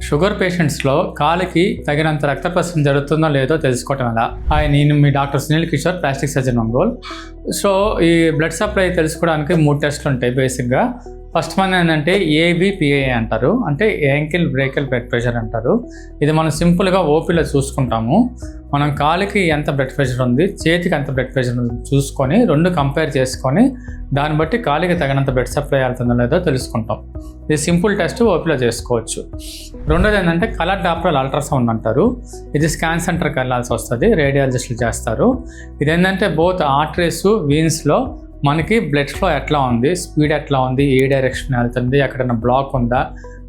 Sugar పేషెంట్స్లో కాలికి తగినంత రక్త ప్రసరణ జరుగుతుందో లేదో తెలుసుకోవటం ఎలా? నేను మీ doctor Sunil Kishore, plastic surgeon Ongole. So ఈ బ్లడ్ సప్లై తెలుసుకోవడానికి 3 టెస్టులు ఉంటాయి బేసిక్గా. ఫస్ట్ వన్ ఏంటంటే ఏబిపిఏ అంటారు, అంటే యాంకిల్ బ్రేకల్ బ్లడ్ ప్రెషర్ అంటారు. ఇది మనం సింపుల్గా ఓపీలో చూసుకుంటాము. మనం కాలికి ఎంత బ్లడ్ ప్రెషర్ ఉంది, చేతికి ఎంత బ్లడ్ ప్రెషర్ ఉంది చూసుకొని 2 కంపేర్ చేసుకొని దాన్ని బట్టి కాలికి తగినంత బ్లడ్ సప్లై అవుతుందో లేదో తెలుసుకుంటాం. ఇది సింపుల్ టెస్ట్, ఓపీలో చేసుకోవచ్చు. రెండోది ఏంటంటే కలర్ డాప్లర్ అల్ట్రాసౌండ్ అంటారు. ఇది స్కాన్ సెంటర్కి వెళ్ళాల్సి వస్తుంది, రేడియాలజిస్టులు చేస్తారు. ఇదేంటంటే బోత్ ఆర్టరీస్, వీన్స్లో మనకి బ్లడ్ ఫ్లో ఎట్లా ఉంది, స్పీడ్ ఎట్లా ఉంది, ఏ డైరెక్షన్ వెళ్తుంది, ఎక్కడైనా బ్లాక్ ఉందా,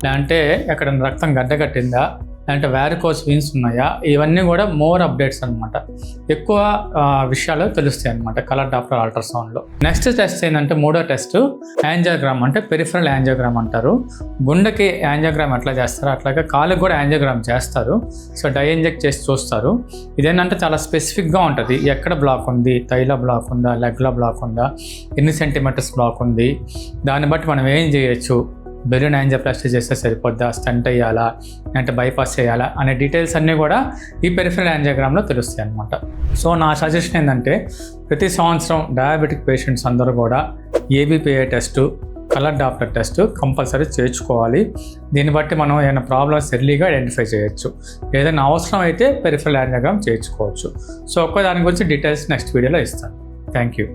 లేదంటే ఎక్కడైనా రక్తం గడ్డగట్టిందా, లేదంటే వ్యారికోస్ వీన్స్ ఉన్నాయా, ఇవన్నీ కూడా మోర్ అప్డేట్స్ అనమాట. ఎక్కువ విషయాలు తెలుస్తాయి అనమాట కలర్ డాప్లర్ అల్ట్రాసౌండ్లో. నెక్స్ట్ టెస్ట్ ఏంటంటే 3వ టెస్ట్ యాంజియోగ్రామ్, అంటే పెరిఫరల్ యాంజియోగ్రామ్ అంటారు. గుండెకి యాంజియోగ్రామ్ ఎట్లా చేస్తారో అట్లాగే కాలుకి కూడా యాంజియోగ్రామ్ చేస్తారు. సో డై ఇంజెక్ట్ చేసి చూస్తారు. ఇదేంటంటే చాలా స్పెసిఫిక్గా ఉంటుంది. ఎక్కడ బ్లాక్ ఉంది, థైలో బ్లాక్ ఉందా, లెగ్లో బ్లాక్ ఉందా, ఎన్ని సెంటీమీటర్స్ బ్లాక్ ఉంది, దాన్ని బట్టి మనం ఏం చేయొచ్చు, బెలూన్ యాంజియోప్లాస్టీ చేస్తే సరిపోద్దా, స్టంట్ అయ్యాలా, అంటే బైపాస్ చేయాలా అనే డీటెయిల్స్ అన్నీ కూడా ఈ పెరిఫరల్ యాంజియోగ్రామ్లో తెలుస్తాయి అనమాట. సో నా సజెషన్ ఏంటంటే ప్రతి సంవత్సరం డయాబెటిక్ పేషెంట్స్ అందరూ కూడా ABPA test, colour Doppler test compulsory చేర్చుకోవాలి. దీన్ని బట్టి మనం ఏమైనా ప్రాబ్లమ్స్ ఎర్లీగా ఐడెంటిఫై చేయొచ్చు. ఏదైనా అవసరం అయితే పెరిఫరల్ యాంజియోగ్రామ్ చేర్చుకోవచ్చు. సో ఒక్క దాని గురించి డీటెయిల్స్ నెక్స్ట్ వీడియోలో ఇస్తాను. Thank you.